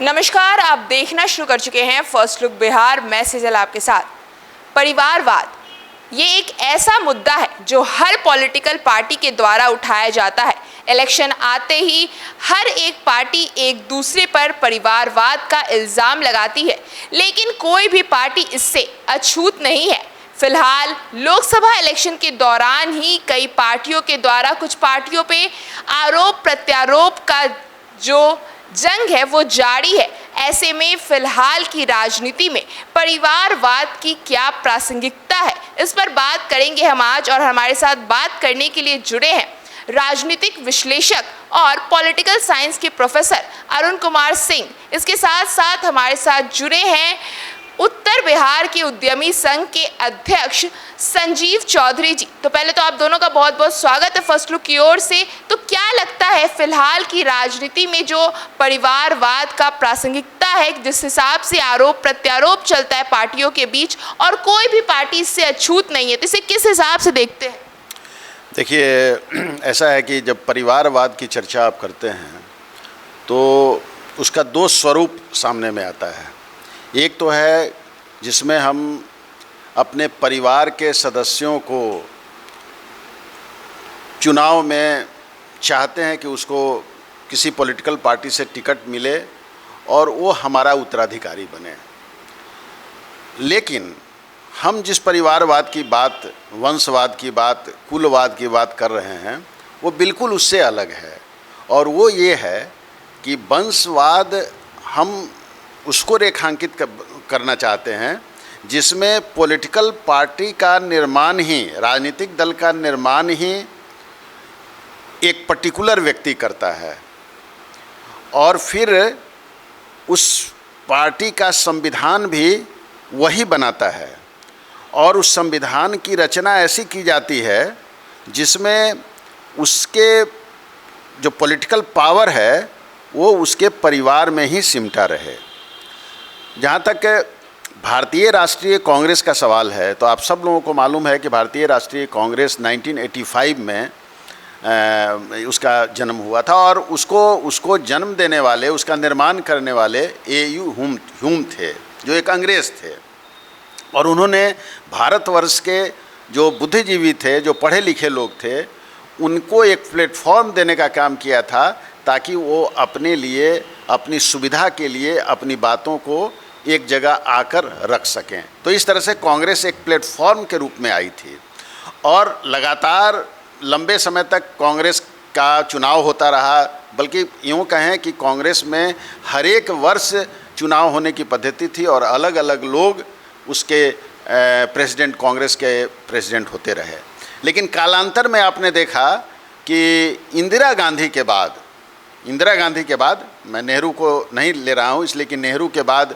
नमस्कार, आप देखना शुरू कर चुके हैं फर्स्ट लुक बिहार। मैं सेजल आपके साथ। परिवारवाद ये एक ऐसा मुद्दा है जो हर पॉलिटिकल पार्टी के द्वारा उठाया जाता है। इलेक्शन आते ही हर एक पार्टी एक दूसरे पर परिवारवाद का इल्ज़ाम लगाती है, लेकिन कोई भी पार्टी इससे अछूत नहीं है। फिलहाल लोकसभा इलेक्शन के दौरान ही कई पार्टियों के द्वारा कुछ पार्टियों पे आरोप प्रत्यारोप का जो जंग है वो जारी है। ऐसे में फिलहाल की राजनीति में परिवारवाद की क्या प्रासंगिकता है, इस पर बात करेंगे हम आज। और हमारे साथ बात करने के लिए जुड़े हैं राजनीतिक विश्लेषक और पॉलिटिकल साइंस के प्रोफेसर अरुण कुमार सिंह। इसके साथ साथ हमारे साथ जुड़े हैं उत्तर बिहार के उद्यमी संघ के अध्यक्ष संजीव चौधरी जी। तो पहले तो आप दोनों का बहुत बहुत स्वागत है फर्स्ट लुक की ओर से। तो क्या लगता है फिलहाल की राजनीति में जो परिवारवाद का प्रासंगिकता है, जिस हिसाब से आरोप प्रत्यारोप चलता है पार्टियों के बीच और कोई भी पार्टी इससे अछूत नहीं है, तो इसे किस हिसाब से देखते हैं? देखिए, ऐसा है कि जब परिवारवाद की चर्चा आप करते हैं तो उसका दो स्वरूप सामने में आता है। एक तो है जिसमें हम अपने परिवार के सदस्यों को चुनाव में चाहते हैं कि उसको किसी पॉलिटिकल पार्टी से टिकट मिले और वो हमारा उत्तराधिकारी बने। लेकिन हम जिस परिवारवाद की बात, वंशवाद की बात, कुलवाद की बात कर रहे हैं वो बिल्कुल उससे अलग है। और वो ये है कि वंशवाद हम उसको रेखांकित करना चाहते हैं जिसमें पॉलिटिकल पार्टी का निर्माण ही, राजनीतिक दल का निर्माण ही एक पर्टिकुलर व्यक्ति करता है और फिर उस पार्टी का संविधान भी वही बनाता है। और उस संविधान की रचना ऐसी की जाती है जिसमें उसके जो पॉलिटिकल पावर है वो उसके परिवार में ही सिमटा रहे। जहाँ तक भारतीय राष्ट्रीय कांग्रेस का सवाल है तो आप सब लोगों को मालूम है कि भारतीय राष्ट्रीय कांग्रेस 1985 में उसका जन्म हुआ था और उसको जन्म देने वाले, उसका निर्माण करने वाले A.U. ह्यूम थे, जो एक अंग्रेज़ थे। और उन्होंने भारतवर्ष के जो बुद्धिजीवी थे, जो पढ़े लिखे लोग थे, उनको एक प्लेटफॉर्म देने का काम किया था ताकि वो अपने लिए, अपनी सुविधा के लिए अपनी बातों को एक जगह आकर रख सकें। तो इस तरह से कांग्रेस एक प्लेटफॉर्म के रूप में आई थी और लगातार लंबे समय तक कांग्रेस का चुनाव होता रहा। बल्कि यूँ कहें कि कांग्रेस में हर एक वर्ष चुनाव होने की पद्धति थी और अलग अलग लोग उसके प्रेसिडेंट, कांग्रेस के प्रेसिडेंट होते रहे। लेकिन कालांतर में आपने देखा कि इंदिरा गांधी के बाद, मैं नेहरू को नहीं ले रहा हूँ इसलिए कि नेहरू के बाद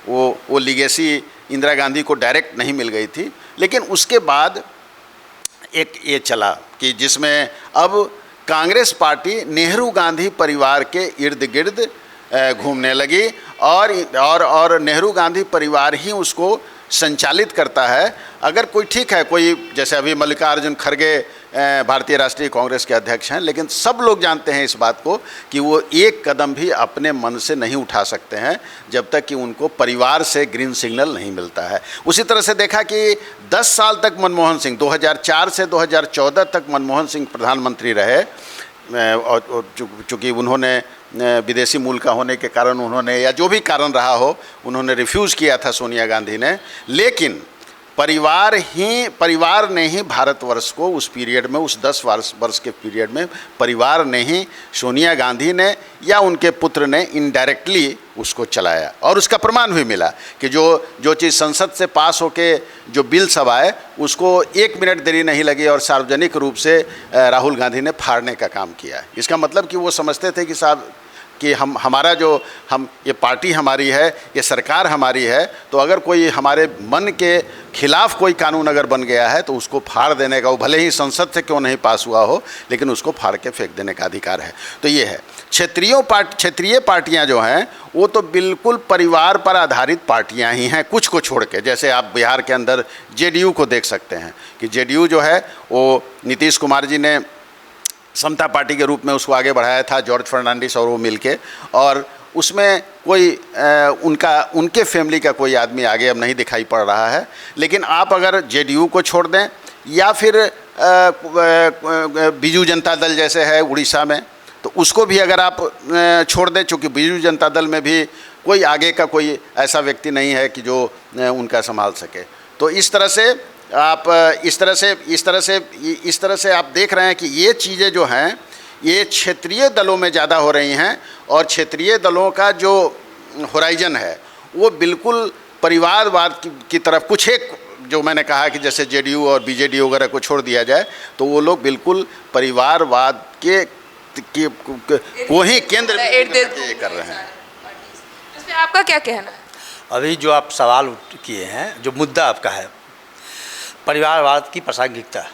वो लीगेसी इंदिरा गांधी को डायरेक्ट नहीं मिल गई थी। लेकिन उसके बाद एक ये चला कि जिसमें अब कांग्रेस पार्टी नेहरू गांधी परिवार के इर्द गिर्द घूमने लगी और नेहरू गांधी परिवार ही उसको संचालित करता है। अगर कोई, ठीक है, कोई जैसे अभी मल्लिकार्जुन खड़गे भारतीय राष्ट्रीय कांग्रेस के अध्यक्ष हैं, लेकिन सब लोग जानते हैं इस बात को कि वो एक कदम भी अपने मन से नहीं उठा सकते हैं जब तक कि उनको परिवार से ग्रीन सिग्नल नहीं मिलता है। उसी तरह से देखा कि 10 साल तक मनमोहन सिंह, 2004 से 2014 तक मनमोहन सिंह प्रधानमंत्री रहे और चूँकि उन्होंने विदेशी मूल का होने के कारण उन्होंने, या जो भी कारण रहा हो, उन्होंने रिफ्यूज़ किया था सोनिया गांधी ने। लेकिन परिवार ने ही भारतवर्ष को उस पीरियड में, उस 10 वर्ष के पीरियड में परिवार ने ही, सोनिया गांधी ने या उनके पुत्र ने इनडायरेक्टली उसको चलाया। और उसका प्रमाण भी मिला कि जो चीज़ संसद से पास होके जो बिल सब आए उसको 1 मिनट देरी नहीं लगी और सार्वजनिक रूप से राहुल गांधी ने फाड़ने का काम किया। इसका मतलब कि वो समझते थे कि साहब कि ये पार्टी हमारी है, ये सरकार हमारी है, तो अगर कोई हमारे मन के खिलाफ कोई कानून अगर बन गया है तो उसको फाड़ देने का, वो भले ही संसद से क्यों नहीं पास हुआ हो, लेकिन उसको फाड़ के फेंक देने का अधिकार है। तो ये है। क्षेत्रीय पार्टियां जो हैं वो तो बिल्कुल परिवार पर आधारित पार्टियां ही हैं, कुछ को छोड़ के। जैसे आप बिहार के अंदर जेडीयू को देख सकते हैं कि जेडीयू जो है वो नीतीश कुमार जी ने समता पार्टी के रूप में उसको आगे बढ़ाया था जॉर्ज फर्नांडिस और वो मिलके, और उसमें कोई उनके फैमिली का कोई आदमी आगे अब नहीं दिखाई पड़ रहा है। लेकिन आप अगर जेडीयू को छोड़ दें या फिर बीजू जनता दल जैसे है उड़ीसा में, तो उसको भी अगर आप छोड़ दें, चूँकि बीजू जनता दल में भी कोई आगे का कोई ऐसा व्यक्ति नहीं है कि जो उनका संभाल सके। तो इस तरह से आप देख रहे हैं कि ये चीज़ें जो हैं ये क्षेत्रीय दलों में ज़्यादा हो रही हैं, और क्षेत्रीय दलों का जो होराइजन है वो बिल्कुल परिवारवाद की तरफ, कुछ एक जो मैंने कहा कि जैसे जेडीयू और बीजेडी वगैरह को छोड़ दिया जाए तो वो लोग बिल्कुल परिवारवाद को ही केंद्र कर रहे हैं। इसमें आपका क्या कहना है? अभी जो आप सवाल किए हैं, जो मुद्दा आपका है परिवारवाद की प्रासंगिकता,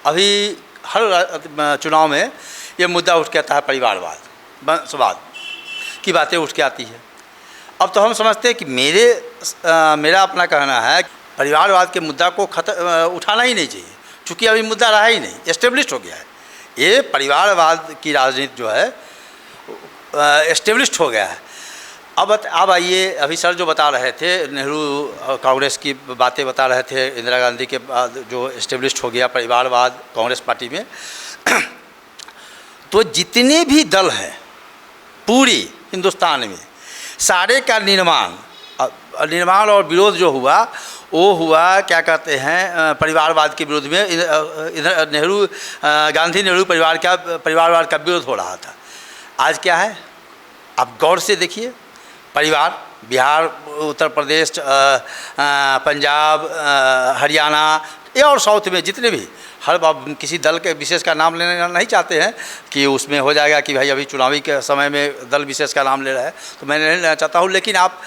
अभी हर चुनाव में ये मुद्दा उठ के आता है, परिवारवाद वंशवाद की बातें उठ के आती है। अब तो हम समझते हैं कि मेरा अपना कहना है परिवारवाद के मुद्दा को उठाना ही नहीं चाहिए, चूँकि अभी मुद्दा रहा ही नहीं, एस्टेब्लिश्ड हो गया है। ये परिवारवाद की राजनीति जो है एस्टेब्लिश्ड हो गया है। अब आइए, अभी सर जो बता रहे थे नेहरू कांग्रेस की बातें बता रहे थे, इंदिरा गांधी के बाद जो एस्टेब्लिश्ड हो गया परिवारवाद कांग्रेस पार्टी में तो जितने भी दल हैं पूरी हिंदुस्तान में, सारे का निर्माण और विरोध जो हुआ वो हुआ क्या कहते हैं परिवारवाद के विरोध में। इधर गांधी नेहरू परिवारवाद का विरोध हो रहा था। आज क्या है आप गौर से देखिए, परिवार बिहार, उत्तर प्रदेश, पंजाब, हरियाणा ये और साउथ में जितने भी हर किसी दल के विशेष का नाम लेना नहीं चाहते हैं कि उसमें हो जाएगा कि भाई अभी चुनावी के समय में दल विशेष का नाम ले रहा है, तो मैं नहीं लेना चाहता हूँ। लेकिन आप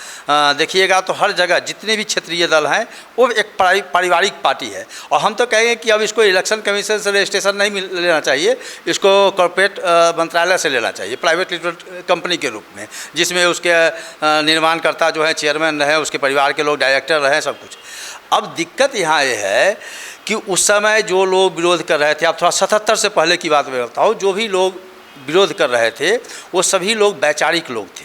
देखिएगा तो हर जगह जितने भी क्षेत्रीय दल हैं वो एक पारिवारिक पार्टी है। और हम तो कहेंगे कि अब इसको इलेक्शन कमीशन से रजिस्ट्रेशन नहीं लेना चाहिए, इसको कॉर्पोरेट मंत्रालय से लेना चाहिए, प्राइवेट लिमिटेड कंपनी के रूप में, जिसमें उसके निर्माणकर्ता जो है चेयरमैन रहे, उसके परिवार के लोग डायरेक्टर रहे, सब कुछ। अब दिक्कत यहाँ ये है कि उस समय जो लोग विरोध कर रहे थे, आप थोड़ा 77 से पहले की बात मैं बताऊँ, जो भी लोग विरोध कर रहे थे वो सभी लोग वैचारिक लोग थे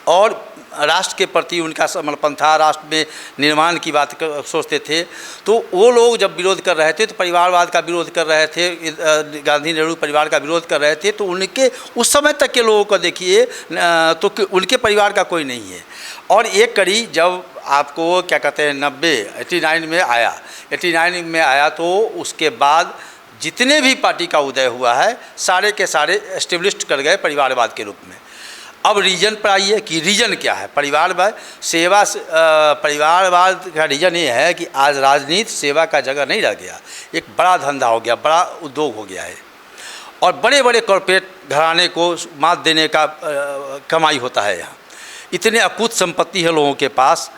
और राष्ट्र के प्रति उनका समर्पण था, राष्ट्र में निर्माण की बात सोचते थे। तो वो लोग जब विरोध कर रहे थे तो परिवारवाद का विरोध कर रहे थे, गांधी नेहरू परिवार का विरोध कर रहे थे। तो उनके उस समय तक के लोगों को देखिए तो उनके परिवार का कोई नहीं है। और एक कड़ी जब आपको क्या कहते हैं 89 में आया तो उसके बाद जितने भी पार्टी का उदय हुआ है सारे के सारे एस्टेब्लिश्ड कर गए परिवारवाद के रूप में। अब रीजन पर आइए कि रीजन क्या है परिवारवाद का रीजन ये है कि आज राजनीति सेवा का जगह नहीं रह गया, एक बड़ा धंधा हो गया, बड़ा उद्योग हो गया है और बड़े बड़े कॉरपोरेट घराने को मात देने का कमाई होता है। यहाँ इतने अकूत संपत्ति है लोगों के पास,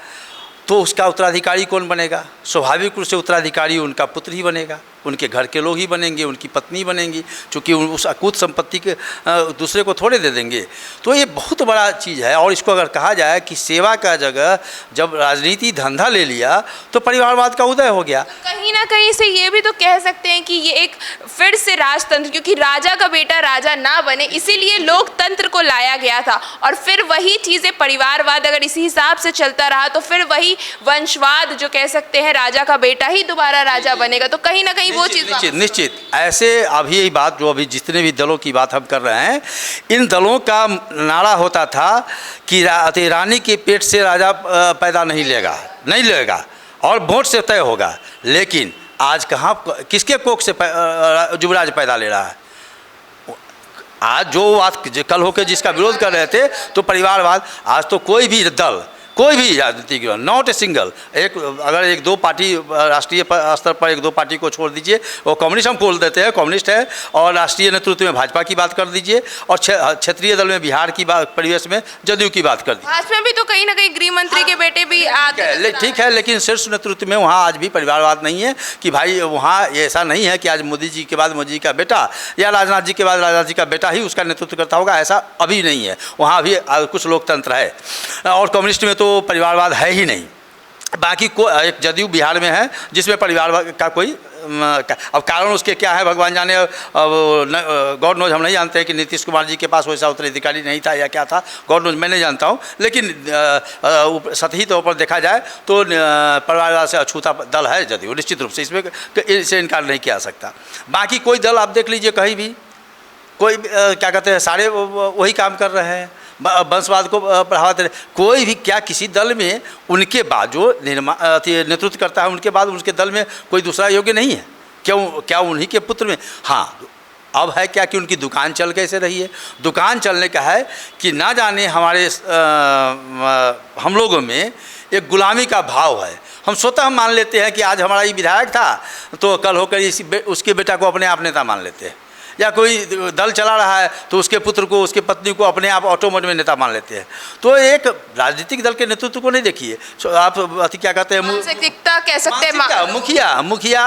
तो उसका उत्तराधिकारी कौन बनेगा? स्वाभाविक रूप से उत्तराधिकारी उनका पुत्र ही बनेगा, उनके घर के लोग ही बनेंगे, उनकी पत्नी बनेंगी, क्योंकि उस अकूत संपत्ति के दूसरे को थोड़े दे देंगे। तो ये बहुत बड़ा चीज़ है। और इसको अगर कहा जाए कि सेवा का जगह जब राजनीति धंधा ले लिया तो परिवारवाद का उदय हो गया। कहीं ना कहीं से ये भी तो कह सकते हैं कि ये एक फिर से राजतंत्र, क्योंकि राजा का बेटा राजा ना बने इसीलिए लोकतंत्र को लाया गया था। और फिर वही चीज़ें परिवारवाद अगर इसी हिसाब से चलता रहा तो फिर वही वंशवाद जो कह सकते हैं राजा का बेटा ही दोबारा राजा बनेगा। तो कहीं ना कहीं वो चीज़ निश्चित ऐसे अभी यही बात जो अभी जितने भी दलों की बात हम कर रहे हैं, इन दलों का नारा होता था कि रानी के पेट से राजा पैदा नहीं लेगा और वोट से तय होगा। लेकिन आज कहाँ किसके कोख से युवराज पैदा ले रहा है? आज जो बात कल होकर जिसका विरोध कर रहे थे तो परिवारवाद, आज तो कोई भी दल, कोई भी राजनीतिक नॉट ए सिंगल, अगर एक दो पार्टी राष्ट्रीय स्तर पर एक दो पार्टी को छोड़ दीजिए, वो कम्युनिस्ट हम बोल देते हैं कम्युनिस्ट है, और राष्ट्रीय नेतृत्व में भाजपा की बात कर दीजिए, और क्षेत्रीय दल में बिहार की परिवेश में जदयू की बात कर दीजिए। भाजपा भी तो कहीं ना कहीं गृह मंत्री के बेटे भी आते, ठीक है, लेकिन शीर्ष नेतृत्व में वहाँ आज भी परिवारवाद नहीं है कि भाई वहाँ ऐसा नहीं है कि आज मोदी जी के बाद मोदी जी का बेटा या राजनाथ जी के बाद राजनाथ जी का बेटा ही उसका नेतृत्व करता होगा, ऐसा अभी नहीं है। वहाँ अभी कुछ लोकतंत्र है और कम्युनिस्ट में तो परिवारवाद है ही नहीं। बाकी को एक जदयू बिहार में है जिसमें परिवारवाद का कोई अब कारण उसके क्या है भगवान जाने। अब गॉड नोज, हम नहीं जानते हैं कि नीतीश कुमार जी के पास वैसा उत्तराधिकारी नहीं था या क्या था, गॉड नोज, मैं नहीं जानता हूँ। लेकिन सतही तौर पर देखा जाए तो परिवारवाद से अछूता दल है जदयू, निश्चित रूप से, इसमें इसे इनकार नहीं किया जा सकता। बाकी कोई दल आप देख लीजिए, कहीं भी कोई क्या कहते हैं, सारे वही काम कर रहे हैं, वंशवाद को बढ़ावा दे रहे। कोई भी क्या किसी दल में उनके बाद जो नेतृत्व करता है उनके बाद उसके दल में कोई दूसरा योग्य नहीं है? क्यों, क्या उन्हीं के पुत्र में? हाँ, अब है क्या कि उनकी दुकान चल कैसे रही है। दुकान चलने का है कि ना जाने हमारे हम लोगों में एक गुलामी का भाव है। हम स्वतः मान लेते हैं कि आज हमारा ये विधायक था तो कल होकर उसके बेटा को अपने आप नेता मान लेते हैं, या कोई दल चला रहा है तो उसके पुत्र को, उसके पत्नी को अपने आप ऑटोमेटिक में नेता मान लेते हैं। तो एक राजनीतिक दल के नेतृत्व को नहीं देखिए आप, क्या कहते हैं, मानसिकता कह सकते हैं। मुखिया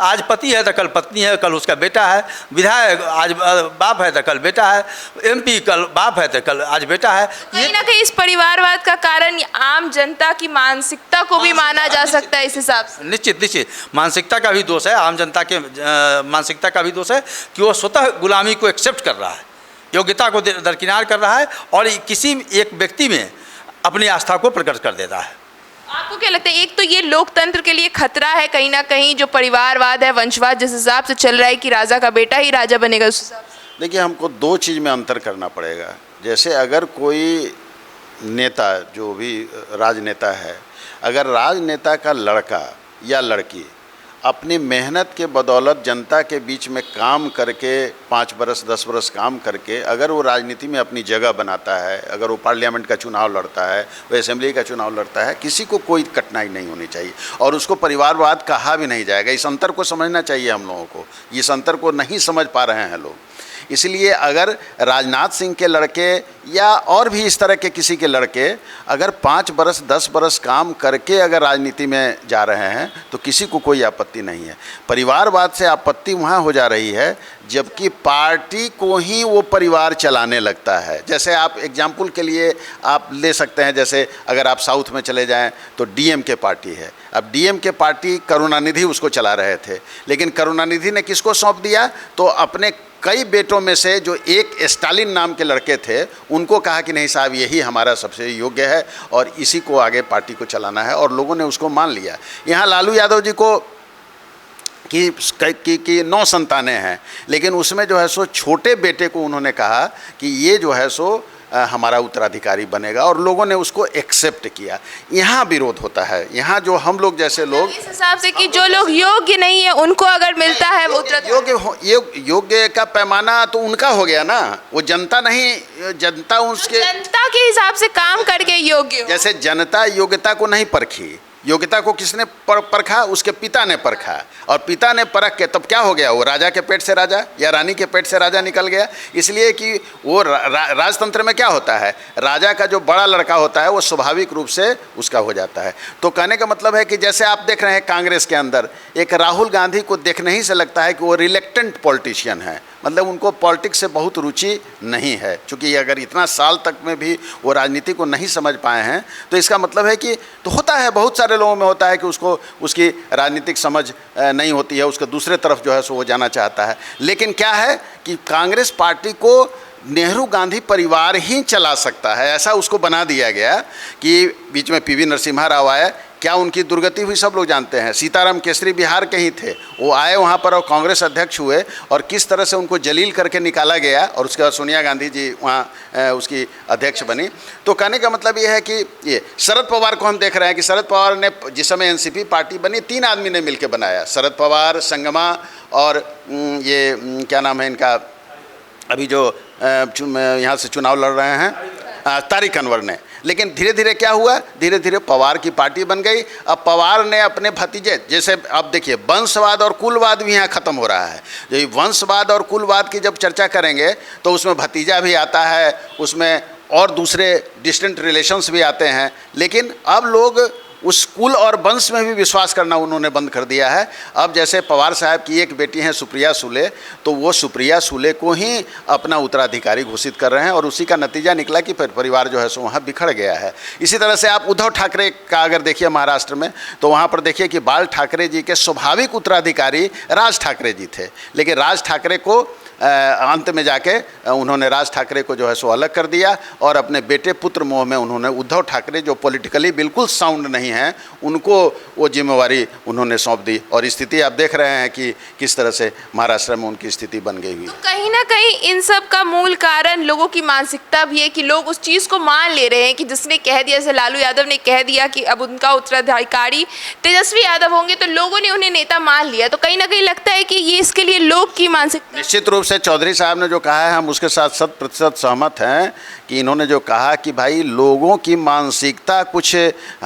आज पति है तो कल पत्नी है, कल उसका बेटा है। विधायक आज बाप है तो कल बेटा है। MP कल बाप है तो कल आज बेटा है। कहीं ना कहीं इस परिवारवाद का कारण आम जनता की मानसिकता को भी माना जा सकता है इस हिसाब से। निश्चित मानसिकता का भी दोष है, आम जनता के मानसिकता का भी दोष है कि वो स्वतः गुलामी को एक्सेप्ट कर रहा है, योग्यता को दरकिनार कर रहा है और किसी एक व्यक्ति में अपनी आस्था को प्रकट कर देता है। आपको क्या लगता है, एक तो ये लोकतंत्र के लिए खतरा है कहीं ना कहीं, जो परिवारवाद है, वंशवाद जिस हिसाब से चल रहा है कि राजा का बेटा ही राजा बनेगा, उस हिसाब से? देखिए, हमको दो चीज़ में अंतर करना पड़ेगा। जैसे अगर कोई नेता, जो भी राजनेता है, अगर राजनेता का लड़का या लड़की अपनी मेहनत के बदौलत जनता के बीच में काम करके 5 बरस 10 बरस काम करके अगर वो राजनीति में अपनी जगह बनाता है, अगर वो पार्लियामेंट का चुनाव लड़ता है, वो असेंबली का चुनाव लड़ता है, किसी को कोई कठिनाई नहीं होनी चाहिए और उसको परिवारवाद कहा भी नहीं जाएगा। इस अंतर को समझना चाहिए हम लोगों को, इस अंतर को नहीं समझ पा रहे हैं लोग। इसलिए अगर राजनाथ सिंह के लड़के या और भी इस तरह के किसी के लड़के अगर 5 बरस 10 बरस काम करके अगर राजनीति में जा रहे हैं तो किसी को कोई आपत्ति नहीं है। परिवारवाद से आपत्ति वहाँ हो जा रही है जबकि पार्टी को ही वो परिवार चलाने लगता है। जैसे आप एग्जाम्पल के लिए आप ले सकते हैं, जैसे अगर आप साउथ में चले जाएं तो DMK पार्टी है। अब DMK पार्टी करुणानिधि उसको चला रहे थे, लेकिन करुणानिधि ने किसको सौंप दिया? तो अपने कई बेटों में से जो एक स्टालिन नाम के लड़के थे उनको कहा कि नहीं साहब, यही हमारा सबसे योग्य है और इसी को आगे पार्टी को चलाना है, और लोगों ने उसको मान लिया। यहाँ लालू यादव जी को कि 9 संतानें हैं, लेकिन उसमें जो है सो छोटे बेटे को उन्होंने कहा कि ये जो है सो हमारा उत्तराधिकारी बनेगा और लोगों ने उसको एक्सेप्ट किया। यहाँ विरोध होता है। यहाँ जो हम लोग जैसे लोग इस हिसाब से कि जो लोग योग्य नहीं है उनको अगर मिलता है वो योग्य का पैमाना तो उनका हो गया ना, वो जनता नहीं, जनता उसके जनता के हिसाब से काम करके योग्य। जैसे जनता योग्यता को नहीं परखी, योग्यता को किसने परखा? उसके पिता ने परखा, और पिता ने परख के तब क्या हो गया? वो राजा के पेट से राजा या रानी के पेट से राजा निकल गया। इसलिए कि वो राजतंत्र में क्या होता है, राजा का जो बड़ा लड़का होता है वो स्वाभाविक रूप से उसका हो जाता है। तो कहने का मतलब है कि जैसे आप देख रहे हैं कांग्रेस के अंदर एक राहुल गांधी को देखने ही से लगता है कि वो रिलेक्टेंट पॉलिटिशियन है, मतलब उनको पॉलिटिक्स से बहुत रुचि नहीं है। चूँकि अगर इतना साल तक में भी वो राजनीति को नहीं समझ पाए हैं तो इसका मतलब है कि तो होता है, बहुत सारे लोगों में होता है कि उसको उसकी राजनीतिक समझ नहीं होती है, उसके दूसरे तरफ जो है सो वो जाना चाहता है। लेकिन क्या है कि कांग्रेस पार्टी को नेहरू गांधी परिवार ही चला सकता है, ऐसा उसको बना दिया गया कि बीच में PV नरसिम्हा राव आए। क्या उनकी दुर्गति हुई सब लोग जानते हैं। सीताराम केसरी बिहार के ही थे, वो आए वहाँ पर और कांग्रेस अध्यक्ष हुए और किस तरह से उनको जलील करके निकाला गया और उसके बाद सोनिया गांधी जी वहाँ उसकी अध्यक्ष बनी। तो कहने का मतलब ये है कि ये शरद पवार को हम देख रहे हैं कि शरद पवार ने जिस समय NCP पार्टी बनी 3 आदमी ने मिलकर बनाया, शरद पवार, संगमा और ये क्या नाम है इनका, अभी जो यहाँ से चुनाव लड़ रहे हैं, तारिक अनवर ने। लेकिन धीरे धीरे क्या हुआ, धीरे धीरे पवार की पार्टी बन गई। अब पवार ने अपने भतीजे, जैसे अब देखिए वंशवाद और कुलवाद भी यहाँ ख़त्म हो रहा है। जो वंशवाद और कुलवाद की जब चर्चा करेंगे तो उसमें भतीजा भी आता है, उसमें और दूसरे डिस्टेंट रिलेशंस भी आते हैं। लेकिन अब लोग उस कुल और वंश में भी विश्वास करना उन्होंने बंद कर दिया है। अब जैसे पवार साहब की एक बेटी हैं सुप्रिया सुले, तो वो सुप्रिया सुले को ही अपना उत्तराधिकारी घोषित कर रहे हैं और उसी का नतीजा निकला कि परिवार जो है सो वहाँ बिखर गया है। इसी तरह से आप उद्धव ठाकरे का अगर देखिए महाराष्ट्र में, तो वहाँ पर देखिए कि बाल ठाकरे जी के स्वाभाविक उत्तराधिकारी राज ठाकरे जी थे, लेकिन राज ठाकरे को अंत में जाके उन्होंने राज ठाकरे को जो है सो अलग कर दिया और अपने बेटे पुत्र मोह में उन्होंने उद्धव ठाकरे, जो पॉलिटिकली बिल्कुल साउंड नहीं हैं, उनको वो जिम्मेवारी उन्होंने सौंप दी। और स्थिति आप देख रहे हैं कि किस तरह से महाराष्ट्र में उनकी स्थिति बन गई हुई। तो कहीं ना कहीं इन सब का मूल कारण लोगों की मानसिकता भी है कि लोग उस चीज़ को मान ले रहे हैं कि जिसने कह दिया, जैसे लालू यादव ने कह दिया कि अब उनका उत्तराधिकारी तेजस्वी यादव होंगे, तो लोगों ने उन्हें नेता मान लिया। तो कहीं ना कहीं लगता है कि ये इसके लिए लोग की मानसिकता। निश्चित रूप से चौधरी साहब ने जो कहा है हम उसके साथ 100% सहमत हैं कि इन्होंने जो कहा कि भाई लोगों की मानसिकता कुछ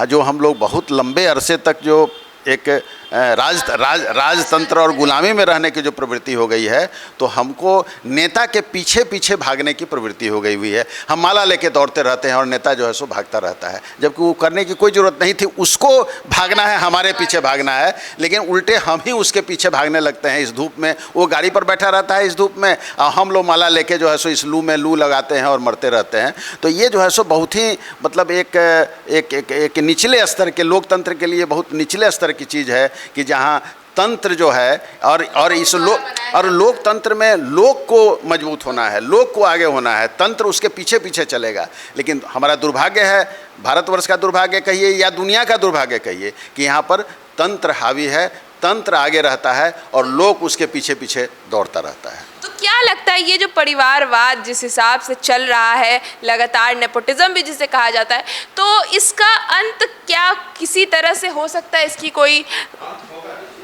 जो हम लोग बहुत लंबे अरसे तक जो एक राजतंत्र और गुलामी में रहने की जो प्रवृत्ति हो गई है, तो हमको नेता के पीछे पीछे भागने की प्रवृत्ति हो गई हुई है। हम माला लेके दौड़ते रहते हैं और नेता जो है सो भागता रहता है, जबकि वो करने की कोई ज़रूरत नहीं थी, उसको भागना है, हमारे पीछे भागना है, लेकिन उल्टे हम ही उसके पीछे भागने लगते हैं। इस धूप में वो गाड़ी पर बैठा रहता है इस धूप में, और हम लोग माला लेके जो है सो इस लू में लू लगाते हैं और मरते रहते हैं। तो ये जो है सो बहुत ही मतलब एक निचले स्तर के, लोकतंत्र के लिए बहुत निचले स्तर की चीज़ है कि जहाँ तंत्र जो है और इस लोकतंत्र में लोग को मजबूत होना है, लोग को आगे होना है, तंत्र उसके पीछे पीछे चलेगा। लेकिन हमारा दुर्भाग्य है, भारतवर्ष का दुर्भाग्य कहिए या दुनिया का दुर्भाग्य कहिए, कि यहाँ पर तंत्र हावी है, तंत्र आगे रहता है और लोग उसके पीछे पीछे दौड़ता रहता है। तो क्या लगता है ये जो परिवारवाद जिस हिसाब से चल रहा है, लगातार नेपोटिज्म भी जिसे कहा जाता है, तो इसका अंत क्या किसी तरह से हो सकता है? इसकी कोई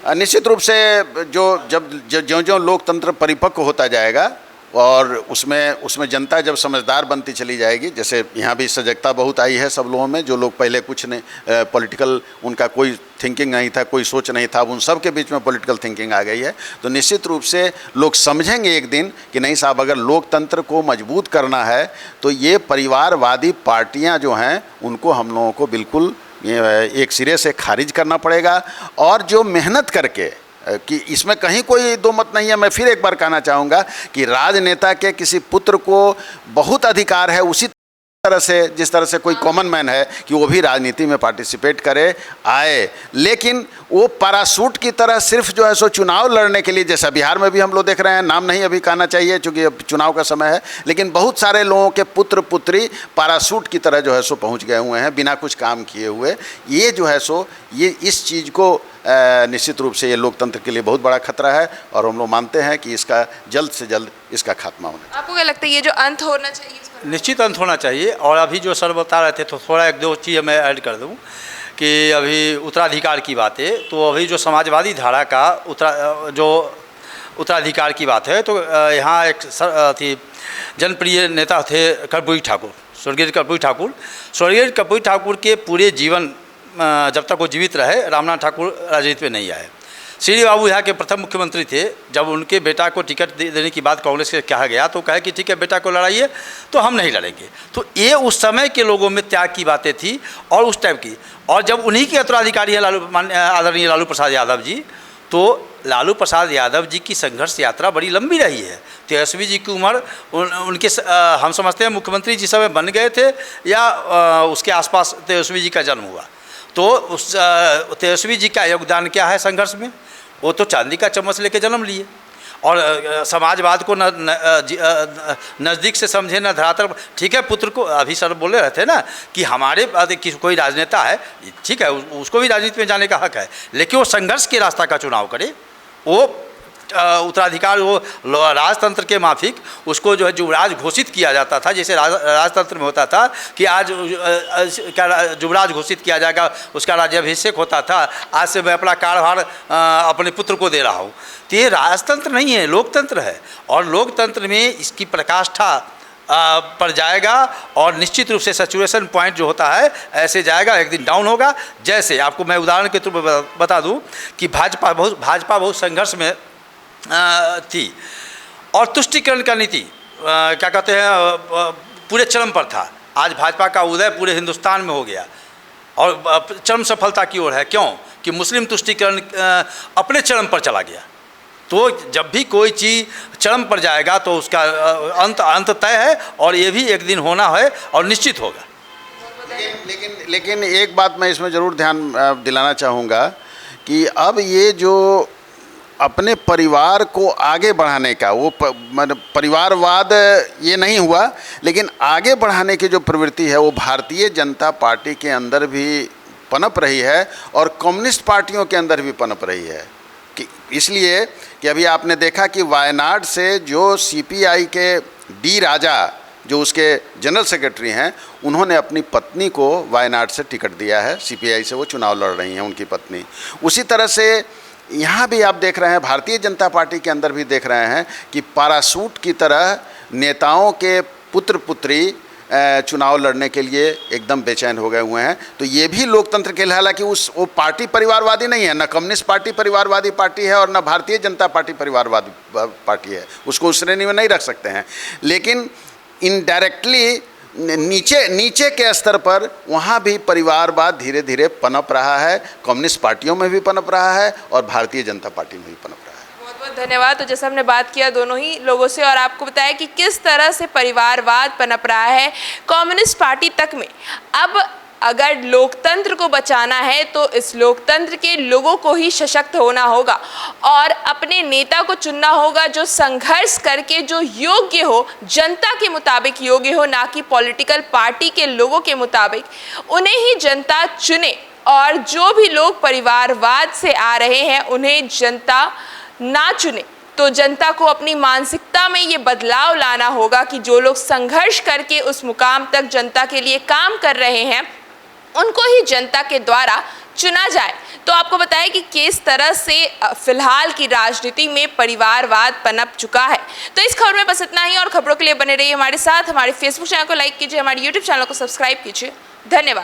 निश्चित रूप से जो लोकतंत्र परिपक्व होता जाएगा और उसमें जनता जब समझदार बनती चली जाएगी, जैसे यहाँ भी सजगता बहुत आई है सब लोगों में, जो लोग पहले कुछ नहीं पॉलिटिकल उनका कोई थिंकिंग नहीं था, कोई सोच नहीं था, उन सब के बीच में पॉलिटिकल थिंकिंग आ गई है। तो निश्चित रूप से लोग समझेंगे एक दिन कि नहीं साहब, अगर लोकतंत्र को मजबूत करना है तो ये परिवारवादी पार्टियाँ जो हैं उनको हम लोगों को बिल्कुल एक सिरे से खारिज करना पड़ेगा। और जो मेहनत करके, कि इसमें कहीं कोई दो मत नहीं है, मैं फिर एक बार कहना चाहूँगा कि राजनेता के किसी पुत्र को बहुत अधिकार है उसी तरह से जिस तरह से कोई कॉमन मैन है कि वो भी राजनीति में पार्टिसिपेट करे, आए, लेकिन वो पैराशूट की तरह सिर्फ जो है सो चुनाव लड़ने के लिए, जैसा बिहार में भी हम लोग देख रहे हैं, नाम नहीं अभी कहना चाहिए क्योंकि अब चुनाव का समय है, लेकिन बहुत सारे लोगों के पुत्र पुत्री पैराशूट की तरह जो है सो पहुंच गए हुए हैं बिना कुछ काम किए हुए। ये जो है सो ये इस चीज़ को निश्चित रूप से ये लोकतंत्र के लिए बहुत बड़ा खतरा है और हम लोग मानते हैं कि इसका जल्द से जल्द इसका खात्मा होना चाहिए। आपको क्या लगता है ये जो अंत होना चाहिए? निश्चित अंत होना चाहिए। और अभी जो सर बता रहे थे तो थोड़ा एक दो चीज़ मैं ऐड कर दूं कि अभी उत्तराधिकार की बात है, तो अभी जो समाजवादी धारा का उत्तराधिकार की बात है, तो यहाँ एक थी जनप्रिय नेता थे कर्पूरी ठाकुर, स्वर्गीय कर्पूरी ठाकुर के पूरे जीवन जब तक वो जीवित रहे, रामनाथ ठाकुर राजनीति में नहीं आए। श्री बाबू यहाँ के प्रथम मुख्यमंत्री थे। जब उनके बेटा को टिकट देने की बात कांग्रेस से कहा गया तो कहे कि ठीक है बेटा को लड़ाइए, तो हम नहीं लड़ेंगे। तो ये उस समय के लोगों में त्याग की बातें थी और उस टाइप की। और जब उन्हीं के उत्तराधिकारी हैं आदरणीय लालू प्रसाद यादव जी, तो लालू प्रसाद यादव जी की संघर्ष यात्रा बड़ी लंबी रही है। तेजस्वी जी की उम्र उनके हम समझते हैं मुख्यमंत्री जिस समय बन गए थे या उसके आसपास तेजस्वी जी का जन्म हुआ, तो उस तेजस्वी जी का योगदान क्या है संघर्ष में? वो तो चांदी का चम्मच लेके जन्म लिए और समाजवाद को नज़दीक से समझे, न धरातल। ठीक है, पुत्र को अभी सर बोले रहे थे ना कि हमारे कोई राजनेता है, ठीक है, उसको भी राजनीति में जाने का हक है, लेकिन वो संघर्ष के रास्ता का चुनाव करे। वो उत्तराधिकार, वो राजतंत्र के माफिक उसको जो है युवराज घोषित किया जाता था, जैसे राजतंत्र में होता था कि आज क्या युवराज घोषित किया जाएगा, उसका राज्याभिषेक होता था, आज से मैं अपना कार्यभार अपने पुत्र को दे रहा हूँ। तो ये राजतंत्र नहीं है, लोकतंत्र है। और लोकतंत्र में इसकी प्रकाष्ठा पर जाएगा और निश्चित रूप से सैचुरेशन पॉइंट जो होता है ऐसे जाएगा, एक दिन डाउन होगा। जैसे आपको मैं उदाहरण के तौर पर बता दूं कि भाजपा बहुत संघर्ष में थी और तुष्टीकरण का नीति क्या कहते हैं पूरे चरम पर था। आज भाजपा का उदय पूरे हिंदुस्तान में हो गया। और चरम सफलता की ओर है। क्यों? कि मुस्लिम तुष्टीकरण अपने चरम पर चला गया। तो जब भी कोई चीज़ चरम पर जाएगा तो उसका अंत तय है, और ये भी एक दिन होना है और निश्चित होगा। लेकिन एक बात मैं इसमें ज़रूर ध्यान दिलाना चाहूँगा कि अब ये जो अपने परिवार को आगे बढ़ाने का वो मतलब परिवारवाद ये नहीं हुआ, लेकिन आगे बढ़ाने की जो प्रवृत्ति है वो भारतीय जनता पार्टी के अंदर भी पनप रही है और कम्युनिस्ट पार्टियों के अंदर भी पनप रही है। कि इसलिए कि अभी आपने देखा कि वायनाड से जो सीपीआई के डी राजा जो उसके जनरल सेक्रेटरी हैं, उन्होंने अपनी पत्नी को वायनाड से टिकट दिया है। सीपीआई से वो चुनाव लड़ रही हैं उनकी पत्नी। उसी तरह से यहाँ भी आप देख रहे हैं, भारतीय जनता पार्टी के अंदर भी देख रहे हैं कि पैराशूट की तरह नेताओं के पुत्र पुत्री चुनाव लड़ने के लिए एकदम बेचैन हो गए हुए हैं। तो ये भी लोकतंत्र के लिए, हालांकि वो पार्टी परिवारवादी नहीं है, न कम्युनिस्ट पार्टी परिवारवादी पार्टी है और न भारतीय जनता पार्टी परिवारवादी पार्टी है, उसको उस श्रेणी में नहीं रख सकते हैं, लेकिन इनडायरेक्टली नीचे के स्तर पर वहाँ भी परिवारवाद धीरे धीरे पनप रहा है। कम्युनिस्ट पार्टियों में भी पनप रहा है और भारतीय जनता पार्टी में भी पनप रहा है। बहुत बहुत धन्यवाद। तो जैसे हमने बात किया दोनों ही लोगों से और आपको बताया कि किस तरह से परिवारवाद पनप रहा है कम्युनिस्ट पार्टी तक में। अब अगर लोकतंत्र को बचाना है तो इस लोकतंत्र के लोगों को ही सशक्त होना होगा और अपने नेता को चुनना होगा जो संघर्ष करके जो योग्य हो, जनता के मुताबिक योग्य हो, ना कि पॉलिटिकल पार्टी के लोगों के मुताबिक। उन्हें ही जनता चुने और जो भी लोग परिवारवाद से आ रहे हैं उन्हें जनता ना चुने। तो जनता को अपनी मानसिकता में ये बदलाव लाना होगा कि जो लोग संघर्ष करके उस मुकाम तक जनता के लिए काम कर रहे हैं उनको ही जनता के द्वारा चुना जाए। तो आपको बताया कि किस तरह से फिलहाल की राजनीति में परिवारवाद पनप चुका है। तो इस खबर में बस इतना ही और खबरों के लिए बने रहिए हमारे साथ। हमारे फेसबुक चैनल को लाइक कीजिए, हमारे यूट्यूब चैनल को सब्सक्राइब कीजिए। धन्यवाद।